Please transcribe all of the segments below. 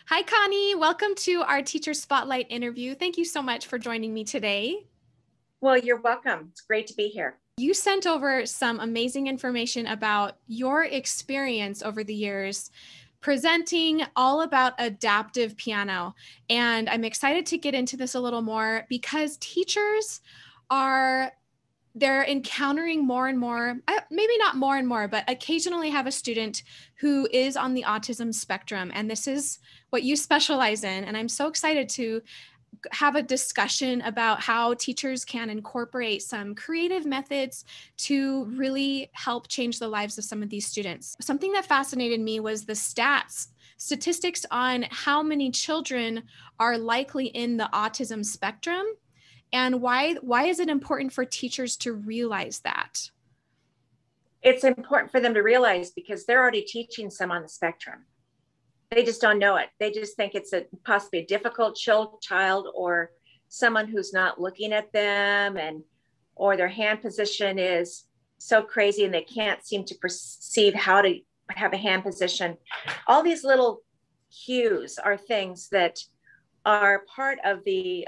Hi, Connie. Welcome to our Teacher Spotlight interview. Thank you so much for joining me today. Well, you're welcome. It's great to be here. You sent over some amazing information about your experience over the years presenting all about adaptive piano. And I'm excited to get into this a little more because teachers they're encountering more and more, maybe not more and more, but occasionally have a student who is on the autism spectrum. And this is what you specialize in. And I'm so excited to have a discussion about how teachers can incorporate some creative methods to really help change the lives of some of these students. Something that fascinated me was the statistics on how many children are likely in the autism spectrum. And why is it important for teachers to realize that? It's important for them to realize because they're already teaching some on the spectrum. They just don't know it. They just think it's possibly a difficult child or someone who's not looking at them, or their hand position is so crazy and they can't seem to perceive how to have a hand position. All these little cues are things that are part of a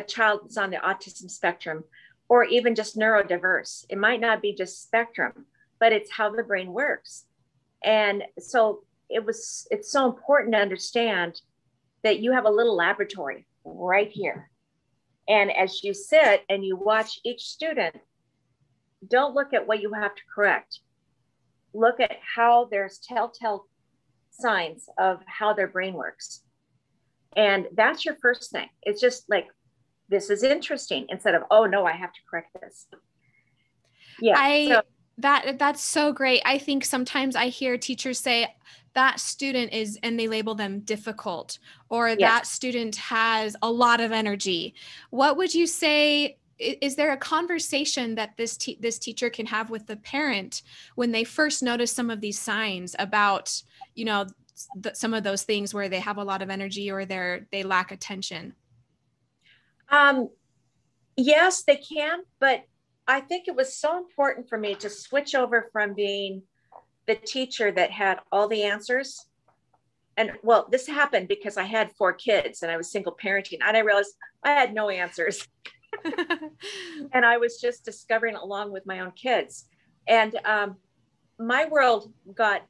child that's on the autism spectrum, or even just neurodiverse. It might not be just spectrum, but it's how the brain works. And so it's so important to understand that you have a little laboratory right here. And as you sit and you watch each student, don't look at what you have to correct. Look at how there's telltale signs of how their brain works. And that's your first thing. It's just like, this is interesting, instead of, oh no, I have to correct this. Yeah. That's so great. I think sometimes I hear teachers say that student is, and they label them difficult, or that student has a lot of energy. What would you say? Is there a conversation that this teacher can have with the parent when they first notice some of these signs about, some of those things where they have a lot of energy or they lack attention? Yes, they can, but I think it was so important for me to switch over from being the teacher that had all the answers. And well, this happened because I had 4 kids and I was single parenting, and I realized I had no answers. And I was just discovering it along with my own kids. And my world got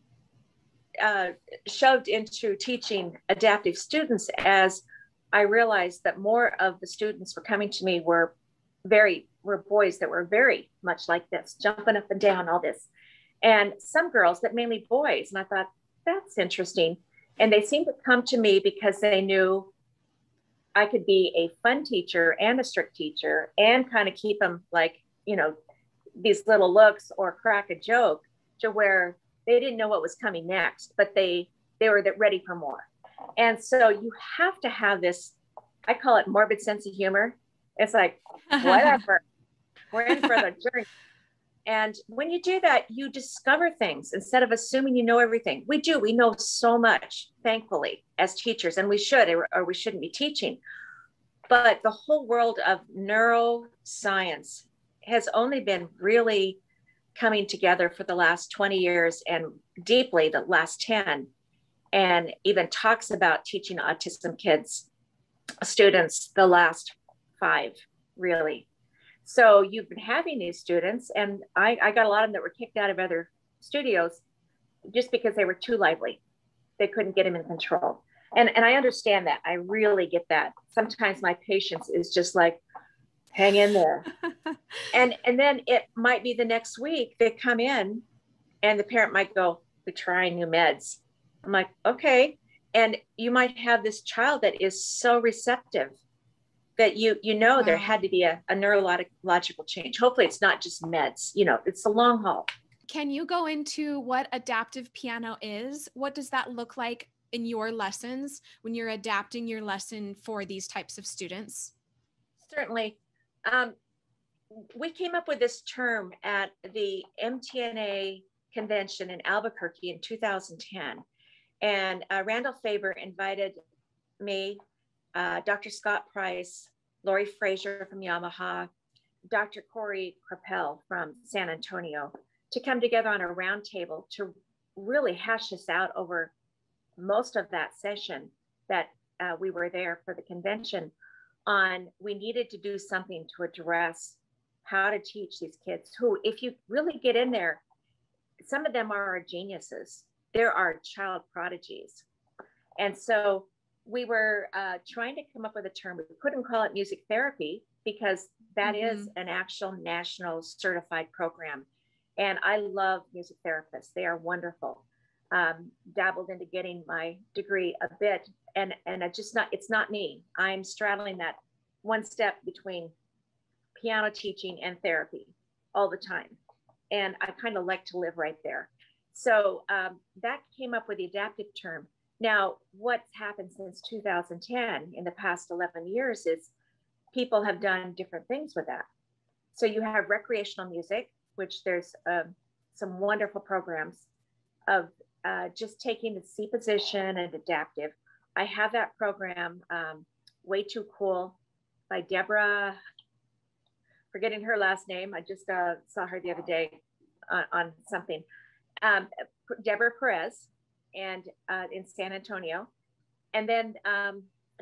shoved into teaching adaptive students as I realized that more of the students were coming to me were boys that were very much like this, jumping up and down, all this. And some girls, but mainly boys. And I thought, that's interesting. And they seemed to come to me because they knew I could be a fun teacher and a strict teacher and kind of keep them like, these little looks or crack a joke, to where they didn't know what was coming next, but they were ready for more. And so you have to have this, I call it morbid sense of humor. It's like, whatever, we're in for the journey. And when you do that, you discover things instead of assuming you know everything. We know so much, thankfully, as teachers, and we should, or we shouldn't be teaching. But the whole world of neuroscience has only been really coming together for the last 20 years, and deeply the last 10, and even talks about teaching autism students the last 5, really. So you've been having these students, and I got a lot of them that were kicked out of other studios just because they were too lively. They couldn't get them in control. And I understand that. I really get that. Sometimes my patience is just like, hang in there. and then it might be the next week they come in and the parent might go, we're trying new meds. I'm like, okay. And you might have this child that is so receptive that wow, there had to be a neurological change. Hopefully it's not just meds, it's the long haul. Can you go into what adaptive piano is? What does that look like in your lessons when you're adapting your lesson for these types of students? Certainly. We came up with this term at the MTNA convention in Albuquerque in 2010. And Randall Faber invited me, Dr. Scott Price, Lori Frazier from Yamaha, Dr. Corey Krappel from San Antonio, to come together on a round table to really hash this out over most of that session that we were there for the convention on, we needed to do something to address how to teach these kids who, if you really get in there, some of them are geniuses. There are child prodigies. And so we were trying to come up with a term. We couldn't call it music therapy because that is an actual national certified program. And I love music therapists. They are wonderful. Dabbled into getting my degree a bit. And it's not me. I'm straddling that one step between piano teaching and therapy all the time. And I kind of like to live right there. So that came up with the adaptive term. Now, what's happened since 2010 in the past 11 years is people have done different things with that. So you have recreational music, which there's some wonderful programs of just taking the C position and adaptive. I have that program, Way Too Cool, by Deborah, forgetting her last name. I just saw her the other day on something. Deborah Perez, and in San Antonio. And then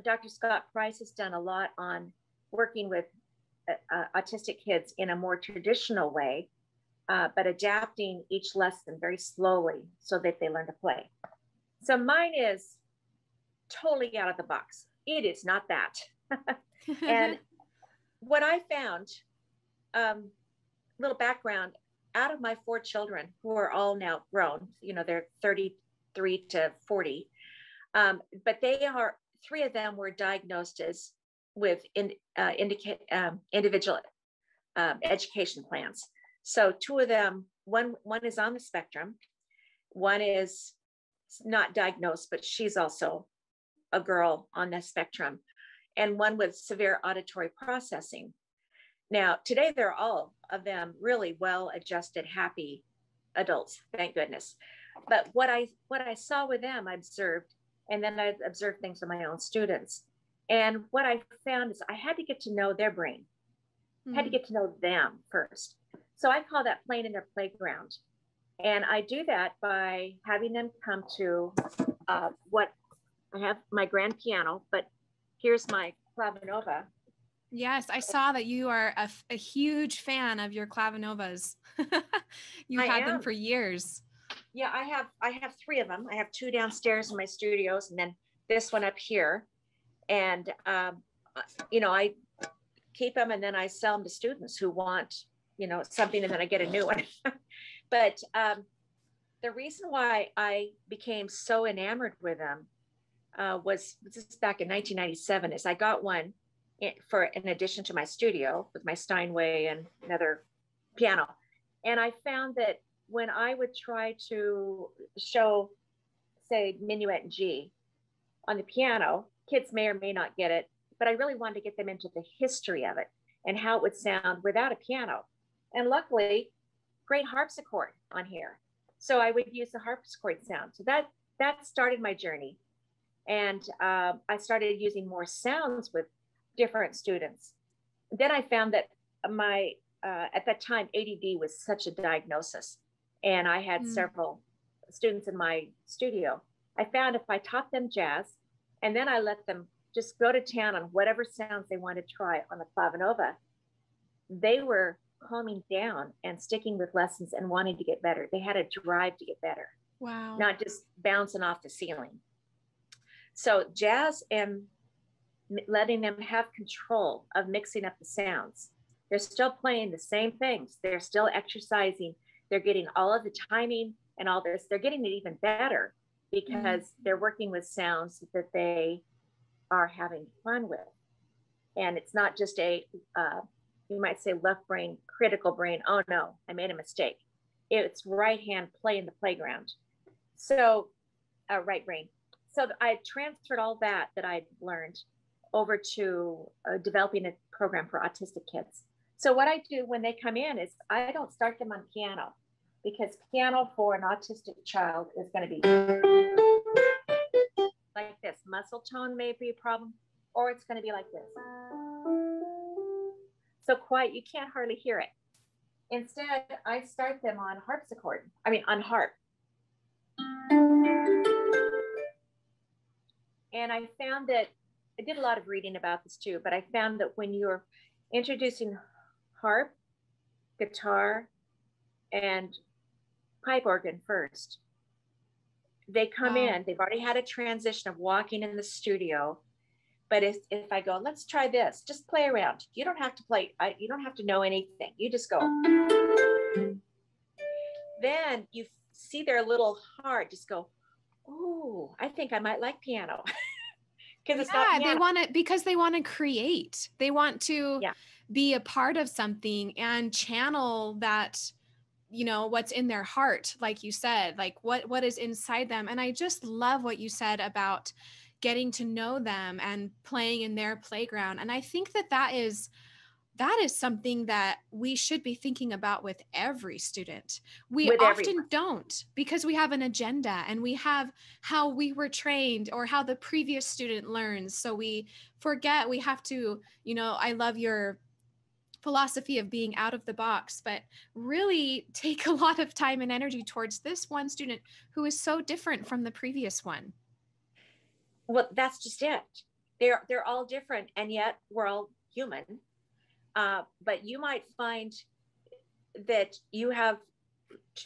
Dr. Scott Price has done a lot on working with autistic kids in a more traditional way, but adapting each lesson very slowly so that they learn to play. So mine is totally out of the box. It is not that. And what I found, little background, out of my 4 children who are all now grown, they're 33 to 40, but they are, 3 of them were diagnosed as with individual education plans. So 2 of them, one is on the spectrum, one is not diagnosed, but she's also a girl on the spectrum, and one with severe auditory processing. Now, today, they're all of them really well-adjusted, happy adults, thank goodness. But what I saw with them, I observed, and then I observed things with my own students. And what I found is I had to get to know their brain. I had to get to know them first. So I call that playing in their playground. And I do that by having them come to what I have, my grand piano, but here's my clavinova. Yes, I saw that you are a huge fan of your clavinovas. You've had them for years. Yeah, I have 3 of them. I have 2 downstairs in my studios, and then this one up here. And I keep them, and then I sell them to students who want something, and then I get a new one. But the reason why I became so enamored with them was just back in 1997. Is I got one in addition to my studio with my Steinway and another piano. And I found that when I would try to show, say, Minuet and G on the piano, kids may or may not get it, but I really wanted to get them into the history of it and how it would sound without a piano. And luckily, great harpsichord on here. So I would use the harpsichord sound. So that started my journey. And I started using more sounds with different students. Then I found that at that time, ADD was such a diagnosis. And I had several students in my studio. I found if I taught them jazz, and then I let them just go to town on whatever sounds they wanted to try on the clavinova, they were calming down and sticking with lessons and wanting to get better. They had a drive to get better. Wow. Not just bouncing off the ceiling. So jazz and letting them have control of mixing up the sounds. They're still playing the same things. They're still exercising. They're getting all of the timing and all this. They're getting it even better because they're working with sounds that they are having fun with. And it's not just you might say left brain, critical brain. Oh no, I made a mistake. It's right hand play in the playground. So right brain. So I transferred all that I'd learned over to developing a program for autistic kids. So what I do when they come in is I don't start them on piano, because piano for an autistic child is going to be like this. Muscle tone may be a problem, or it's going to be like this. So quiet, you can't hardly hear it. Instead, I start them on harp. And I found that I did a lot of reading about this too, but I found that when you're introducing harp, guitar, and pipe organ first, they come Wow. in, they've already had a transition of walking in the studio. But if I go, let's try this, just play around. You don't have to play, you don't have to know anything. You just go. Then you see their little heart just go, oh, I think I might like piano. Because it's not Yeah, they piano. want to, because they want to create. They want to Yeah. be a part of something and channel that, what's in their heart, like you said, like what is inside them. And I just love what you said about getting to know them and playing in their playground. And I think that is something that we should be thinking about with every student. We With often everyone. don't, because we have an agenda and we have how we were trained or how the previous student learns. So we forget we have to, I love your philosophy of being out of the box, but really take a lot of time and energy towards this one student who is so different from the previous one. Well, that's just it. They're all different, and yet we're all human. But you might find that you have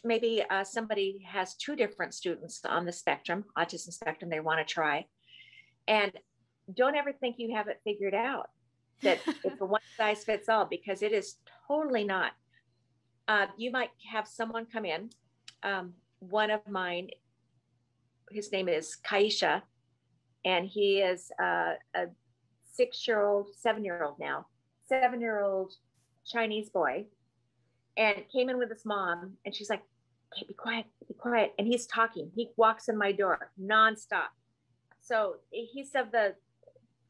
maybe somebody has two different students on the spectrum, autism spectrum, they want to try. And don't ever think you have it figured out, that it's a one size fits all, because it is totally not. You might have someone come in. One of mine, his name is Kaisha, and he is a 6-year-old, 7-year-old now, 7-year-old Chinese boy, and came in with his mom, and she's like, "Okay, be quiet, be quiet." And he's talking. He walks in my door nonstop. So he's of the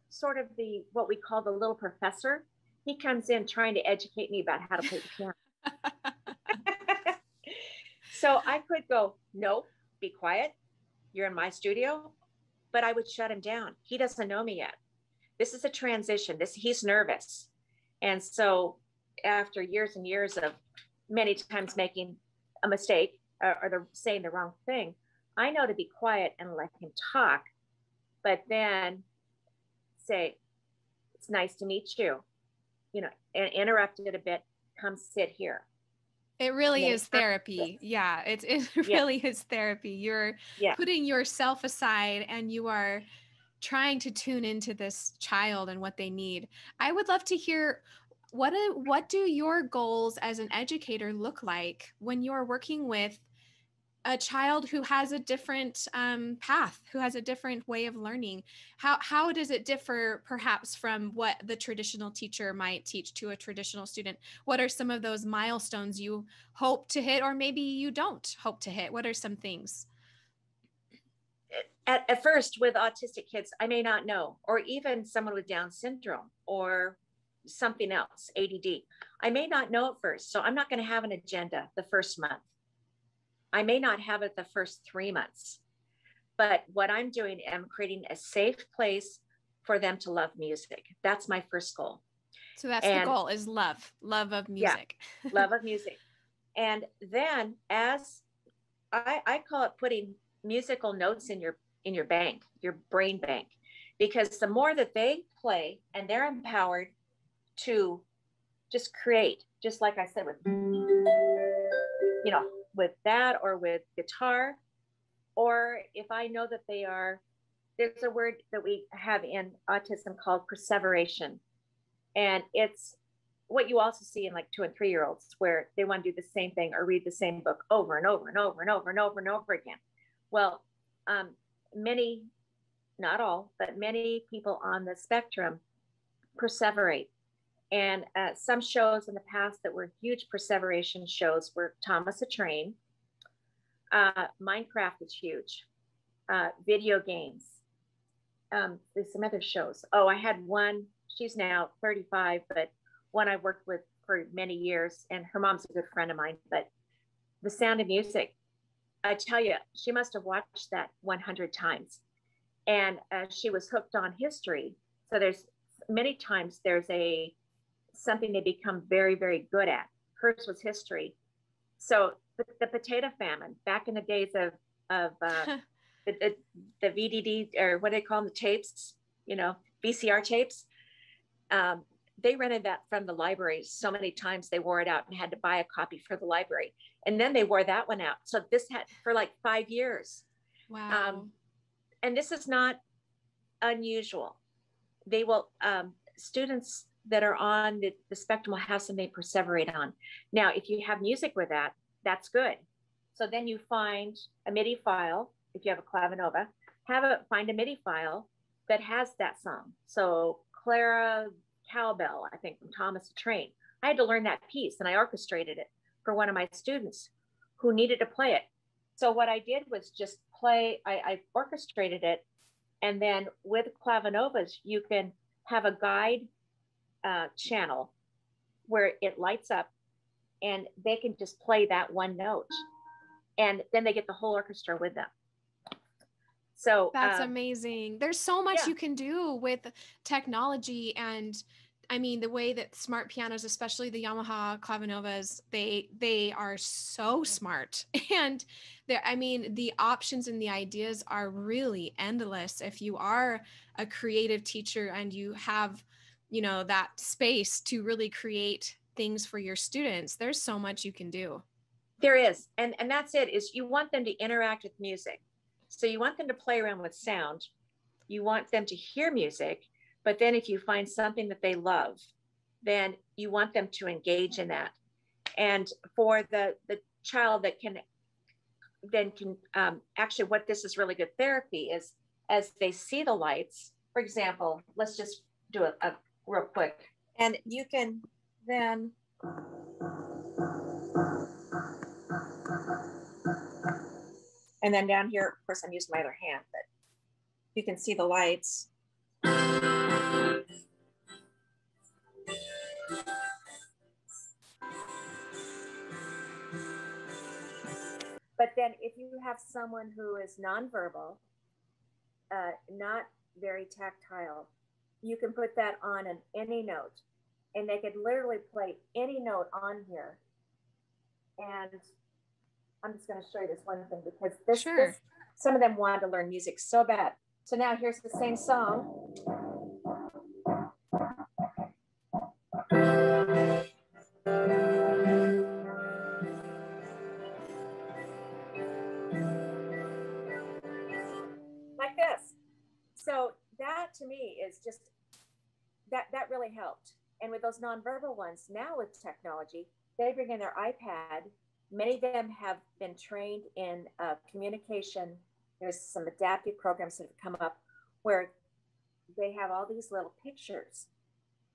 sort of the what we call the little professor. He comes in trying to educate me about how to play the piano. So I could go, "No, be quiet. You're in my studio." But I would shut him down. He doesn't know me yet. This is a transition. He's nervous. And so after years and years of many times making a mistake or saying the wrong thing, I know to be quiet and let him talk, but then say, "It's nice to meet you," and interrupt it a bit, "Come sit here." It really is therapy. Yeah, it really is therapy. You're putting yourself aside and you are trying to tune into this child and what they need. I would love to hear, what do your goals as an educator look like when you're working with a child who has a different path, who has a different way of learning? How does it differ perhaps from what the traditional teacher might teach to a traditional student? What are some of those milestones you hope to hit, or maybe you don't hope to hit? What are some things? At first, with autistic kids, I may not know, or even someone with Down syndrome or something else, ADD. I may not know at first. So I'm not going to have an agenda the first month. I may not have it the first 3 months. But what I'm doing, I'm creating a safe place for them to love music. That's my first goal. So that's the goal, is love of music. Yeah, love of music. And then as I call it, putting musical notes in your bank, your brain bank, because the more that they play and they're empowered to just create, just like I said, with that or with guitar, or if I know that there's a word that we have in autism called perseveration. And it's what you also see in like 2 and 3-year-olds, where they want to do the same thing or read the same book over and over and over and over and over and over again. Well, many, not all, but many people on the spectrum perseverate. And some shows in the past that were huge perseveration shows were Thomas the Train. Minecraft is huge. Video games. There's some other shows. Oh, I had one. She's now 35, but one I worked with for many years, and her mom's a good friend of mine. But The Sound of Music, I tell you, she must have watched that 100 times, and she was hooked on history. So there's many times there's something they become very, very good at. Hers was history. So the potato famine back in the days of the VDD, or what do they call them, the tapes, VCR tapes. They rented that from the library so many times they wore it out and had to buy a copy for the library. And then they wore that one out. So this had for like 5 years. Wow. And this is not unusual. They will, students that are on the spectrum will have something they perseverate on. Now, if you have music with that, that's good. So then you find a MIDI file. If you have a clavinova, find a MIDI file that has that song. So Clara Cowbell, I think, from Thomas the Train. I had to learn that piece, and I orchestrated it for one of my students who needed to play it. So what I did was just play, I orchestrated it, and then with clavinovas, you can have a guide channel where it lights up, and they can just play that one note, and then they get the whole orchestra with them. So that's amazing. There's so much you can do with technology. And I mean, the way that smart pianos, especially the Yamaha clavinovas, they are so smart. And I mean, the options and the ideas are really endless. If you are a creative teacher and you have, that space to really create things for your students, there's so much you can do. There is. And that's it, is you want them to interact with music. So you want them to play around with sound. You want them to hear music. But then if you find something that they love, then you want them to engage in that. And for the child that can actually, what this is really good therapy is, as they see the lights, for example, let's just do a real quick. And you can then and then down here, of course, I'm using my other hand, but you can see the lights. But then if you have someone who is nonverbal, not very tactile, you can put that on any note, and they could literally play any note on here. And I'm just going to show you this one thing, because this some of them wanted to learn music so bad. So now here's the same song. Like this. So that to me is just, that really helped. And with those nonverbal ones, now with technology, they bring in their iPad. Many of them have been trained in communication. There's some adaptive programs that have come up where they have all these little pictures,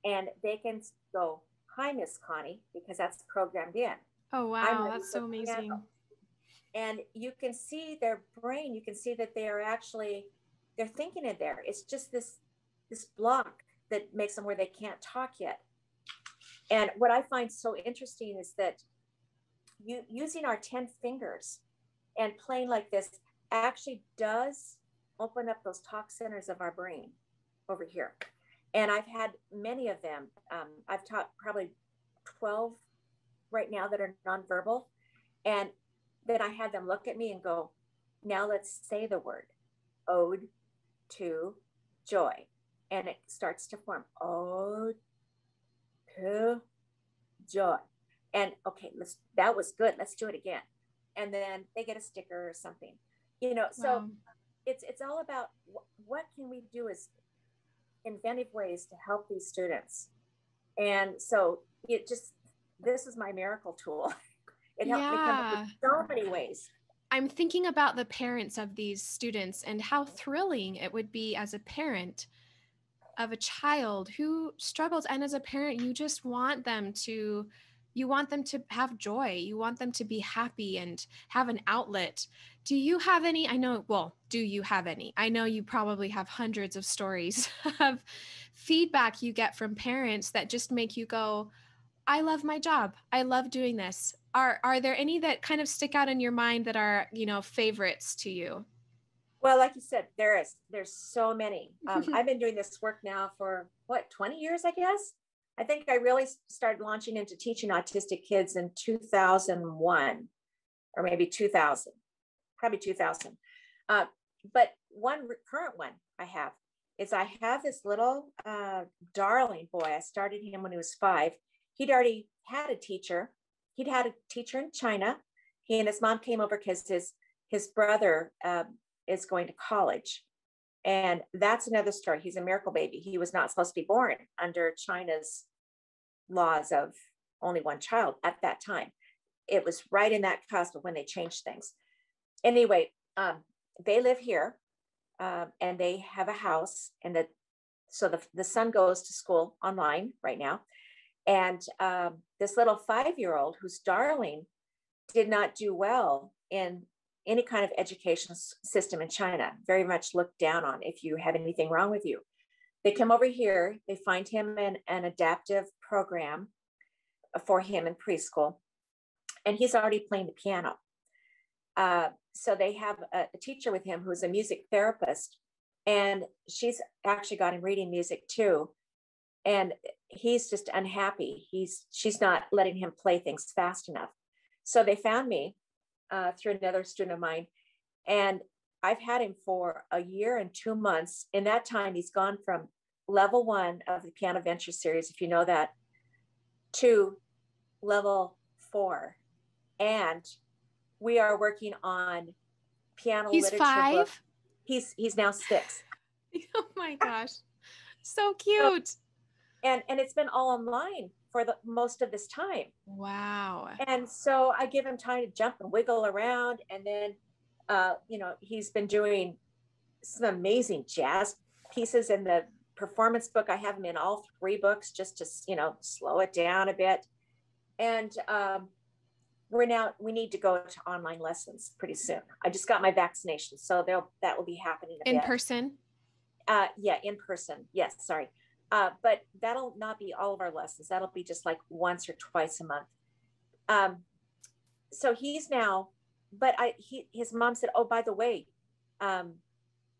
and they can go, "Hi, Miss Connie," because that's programmed in. Oh, wow. That's so amazing. Piano. And you can see their brain. You can see that they are actually, they're thinking in there. It's just this block that makes them where they can't talk yet. And what I find so interesting is that using our 10 fingers and playing like this actually does open up those talk centers of our brain over here. And I've had many of them. I've taught probably 12 right now that are nonverbal. And then I had them look at me and go, "Now let's say the word, ode to joy." And it starts to form, ode to joy. And okay, that was good. Let's do it again. And then they get a sticker or something, so wow. It's all about what can we do as inventive ways to help these students. And so this is my miracle tool. It helped me come up with so many ways. I'm thinking about the parents of these students and how thrilling it would be as a parent of a child who struggles. And as a parent, you just want them to have joy. You want them to be happy and have an outlet. Do you have any? I know you probably have hundreds of stories of feedback you get from parents that just make you go, "I love my job. I love doing this." Are there any that kind of stick out in your mind that are, favorites to you? Well, like you said, there's so many. I've been doing this work now for 20 years, I guess. I think I really started launching into teaching autistic kids in 2001, or maybe 2000, probably 2000. but one current one I have is I have this little darling boy. I started him when he was 5. He'd already had a teacher. He'd had a teacher in China. He and his mom came over because his brother is going to college. And that's another story. He's a miracle baby. He was not supposed to be born under China's laws of only one child at that time. It was right in that cusp of when they changed things. Anyway, they live here and they have a house. And so the son goes to school online right now. And this little 5-year-old who's darling did not do well in any kind of education system in China, very much looked down on if you have anything wrong with you. They come over here, they find him in an adaptive program for him in preschool, and he's already playing the piano. So they have a teacher with him who's a music therapist, and she's actually got him reading music too. And he's just unhappy. She's not letting him play things fast enough. So they found me through another student of mine. And I've had him for a year and 2 months. In that time, he's gone from level 1 of the Piano Venture series, if you know that, to level 4. And we are working on piano literature 5? book. He's now 6. Oh my gosh. So cute. So, and it's been all online for the most of this time. Wow. And so I give him time to jump and wiggle around. And then, he's been doing some amazing jazz pieces in the performance book. I have him in all 3 books just to, slow it down a bit. And we need to go to online lessons pretty soon. I just got my vaccination, so that will be happening a bit. In person? Yeah, in person. Yes, sorry. But that'll not be all of our lessons. That'll be just like once or twice a month. So he's now, but his mom said, oh, by the way,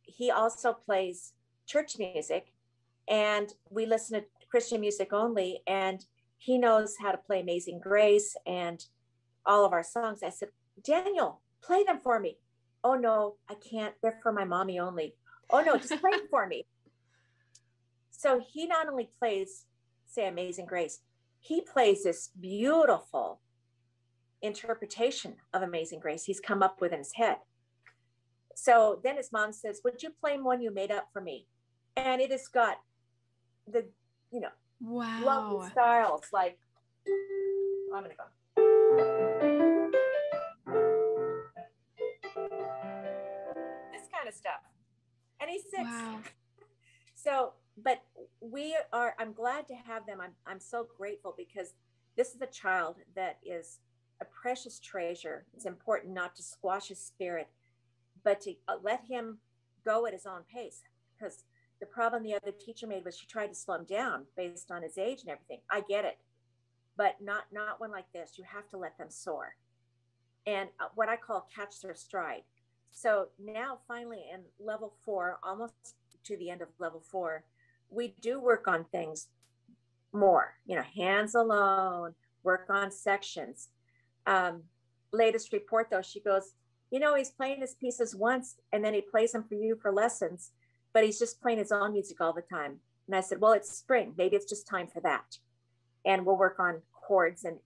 he also plays church music, and we listen to Christian music only, and he knows how to play Amazing Grace and all of our songs. I said, Daniel, play them for me. Oh no, I can't. They're for my mommy only. Oh no, just play them for me. So he not only plays, say, Amazing Grace, he plays this beautiful interpretation of Amazing Grace he's come up with in his head. So then his mom says, would you play one you made up for me? And it has got the, wow, lovely styles like, I'm going to go. This kind of stuff. And he's 6. Wow. So, but I'm glad to have them. I'm so grateful because this is a child that is a precious treasure. It's important not to squash his spirit, but to let him go at his own pace. Because the problem the other teacher made was she tried to slow him down based on his age and everything. I get it, but not one like this. You have to let them soar. And what I call catch their stride. So now finally in level 4, almost to the end of level 4, we do work on things more, hands alone, work on sections. Latest report though, she goes, he's playing his pieces once and then he plays them for you for lessons, but he's just playing his own music all the time. And I said, well, it's spring. Maybe it's just time for that. And we'll work on chords and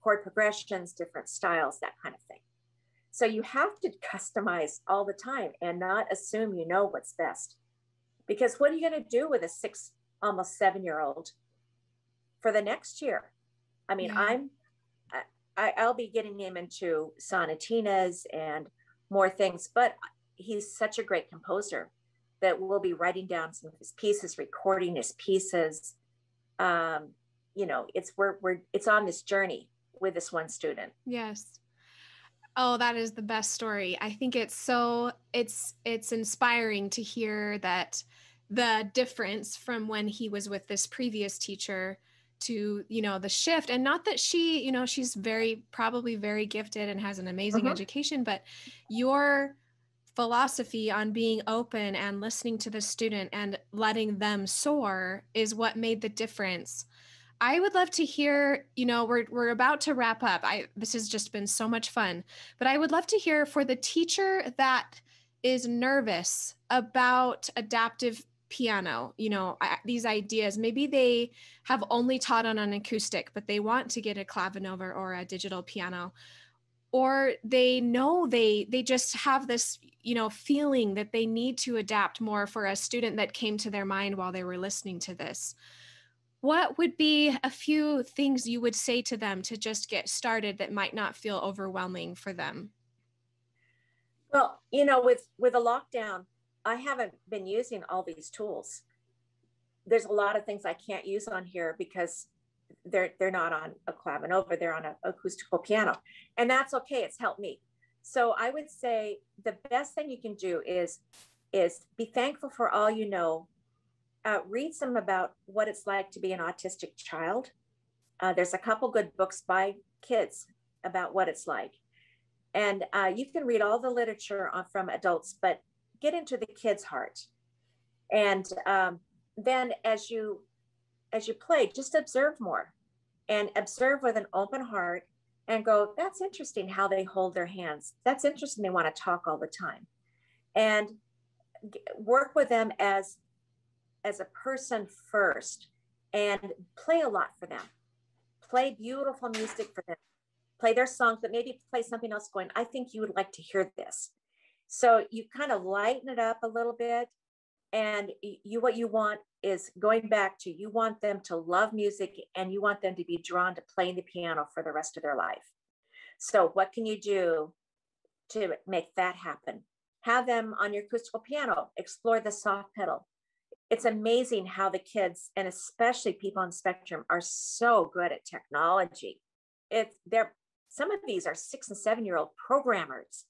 chord progressions, different styles, that kind of thing. So you have to customize all the time and not assume you know what's best. Because what are you going to do with a 6, almost 7-year-old for the next year? I mean, Yeah. I'll be getting him into sonatinas and more things, but he's such a great composer that we'll be writing down some of his pieces, recording his pieces. It's on this journey with this one student. Yes. Oh, that is the best story. I think it's inspiring to hear that the difference from when he was with this previous teacher to, the shift. And not that she's probably very gifted and has an amazing education, but your philosophy on being open and listening to the student and letting them soar is what made the difference. I would love to hear, we're about to wrap up. This has just been so much fun, but I would love to hear for the teacher that is nervous about adaptive piano, these ideas, maybe they have only taught on an acoustic, but they want to get a clavinova or a digital piano, or they know they just have this, feeling that they need to adapt more for a student that came to their mind while they were listening to this. What would be a few things you would say to them to just get started that might not feel overwhelming for them? Well, with a lockdown, I haven't been using all these tools. There's a lot of things I can't use on here because they're not on a clavinova, they're on an acoustical piano, and that's okay. It's helped me. So I would say the best thing you can do is be thankful for all you know. Read some about what it's like to be an autistic child. There's a couple good books by kids about what it's like, and you can read all the literature from adults, but get into the kid's heart. And then as you play, just observe more and observe with an open heart and go, that's interesting how they hold their hands. That's interesting. They want to talk all the time, and work with them as a person first, and play a lot for them. Play beautiful music for them. Play their songs, but maybe play something else going, I think you would like to hear this. So you kind of lighten it up a little bit. And what you want is going back to, you want them to love music and you want them to be drawn to playing the piano for the rest of their life. So what can you do to make that happen? Have them on your acoustical piano, explore the soft pedal. It's amazing how the kids, and especially people on the spectrum, are so good at technology. Some of these are 6 and 7-year-old programmers.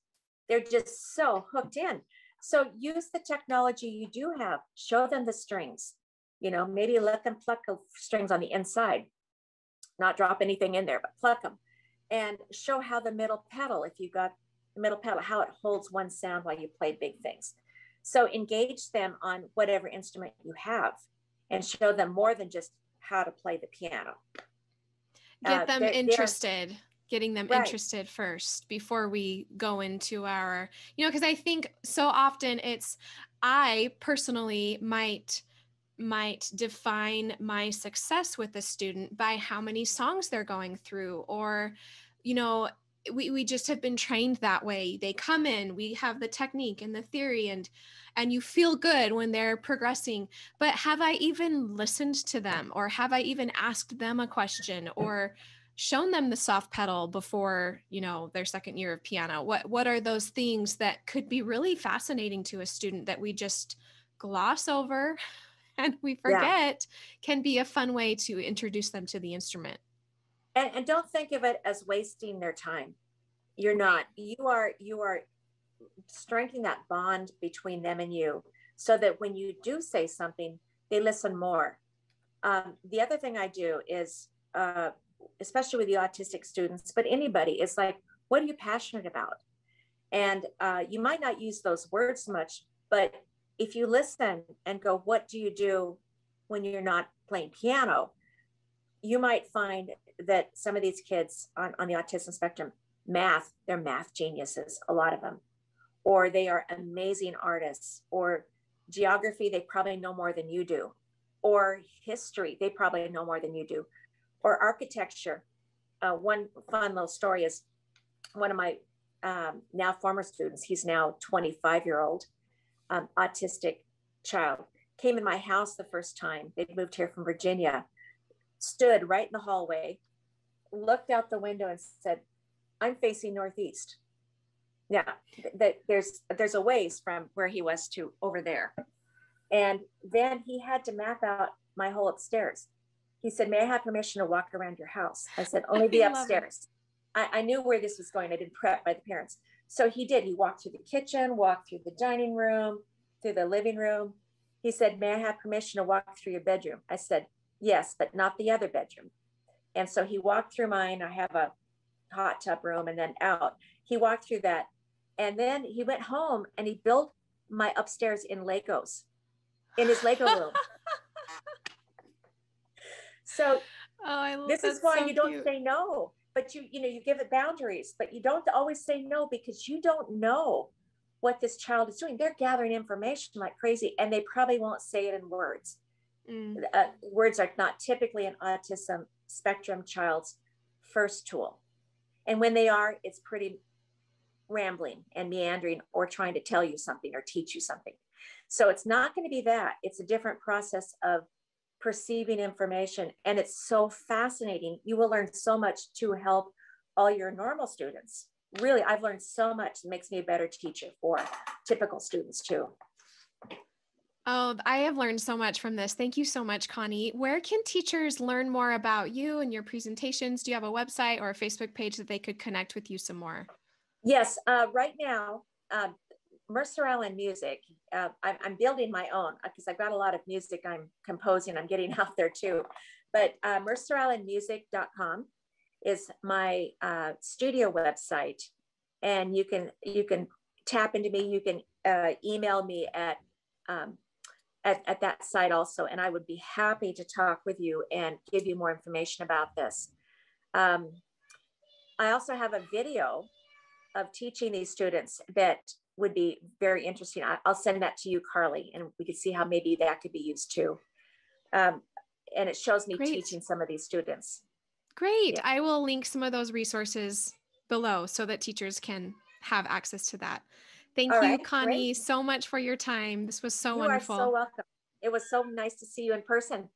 They're just so hooked in. So use the technology you do have. Show them the strings. Maybe let them pluck the strings on the inside, not drop anything in there, but pluck them. And show how the middle pedal, if you've got the middle pedal, how it holds one sound while you play big things. So engage them on whatever instrument you have and show them more than just how to play the piano. Get them interested. Getting them right. interested first before we go into our, because I think so often I personally might define my success with a student by how many songs they're going through, or, we just have been trained that way. They come in, we have the technique and the theory, and you feel good when they're progressing. But have I even listened to them, or have I even asked them a question, or shown them the soft pedal before, their second year of piano? What are those things that could be really fascinating to a student that we just gloss over and we forget can be a fun way to introduce them to the instrument? And don't think of it as wasting their time. You're not. You are strengthening that bond between them and you, so that when you do say something, they listen more. The other thing I do is, especially with the autistic students, but anybody, is like, what are you passionate about? And you might not use those words much, but if you listen and go, what do you do when you're not playing piano? You might find that some of these kids on the autism spectrum, they're math geniuses, a lot of them, or they are amazing artists, or geography, they probably know more than you do, or history, they probably know more than you do, or architecture. One fun little story is one of my now former students, he's now 25-year-old autistic child, came in my house the first time. They'd moved here from Virginia, stood right in the hallway, looked out the window and said, I'm facing northeast. Yeah, there's a ways from where he was to over there. And then he had to map out my whole upstairs. He said, may I have permission to walk around your house? I said, only the upstairs. I knew where this was going. I did prep by the parents. So he did. He walked through the kitchen, walked through the dining room, through the living room. He said, may I have permission to walk through your bedroom? I said, yes, but not the other bedroom. And so he walked through mine. I have a hot tub room, and then out. He walked through that. And then he went home and he built my upstairs in Legos, in his Lego room. So this is why you don't say no, but you give it boundaries, but you don't always say no, because you don't know what this child is doing. They're gathering information like crazy, and they probably won't say it in words. Words are not typically an autism spectrum child's first tool. And when they are, it's pretty rambling and meandering, or trying to tell you something or teach you something. So it's not going to be that. It's a different process of perceiving information. And it's so fascinating. You will learn so much to help all your normal students. Really, I've learned so much. It makes me a better teacher for typical students too. Oh, I have learned so much from this. Thank you so much, Connie. Where can teachers learn more about you and your presentations? Do you have a website or a Facebook page that they could connect with you some more? Yes, right now, Mercer Island Music, I'm building my own because I've got a lot of music I'm composing, I'm getting out there too. But mercerislandmusic.com is my studio website. And you can tap into me. You can email me at that site also. And I would be happy to talk with you and give you more information about this. I also have a video of teaching these students that would be very interesting. I'll send that to you, Carly, and we could see how maybe that could be used too. And it shows me teaching some of these students. Great. Yeah. I will link some of those resources below so that teachers can have access to that. Thank you, Connie, so much for your time. This was so wonderful. You are so welcome. It was so nice to see you in person.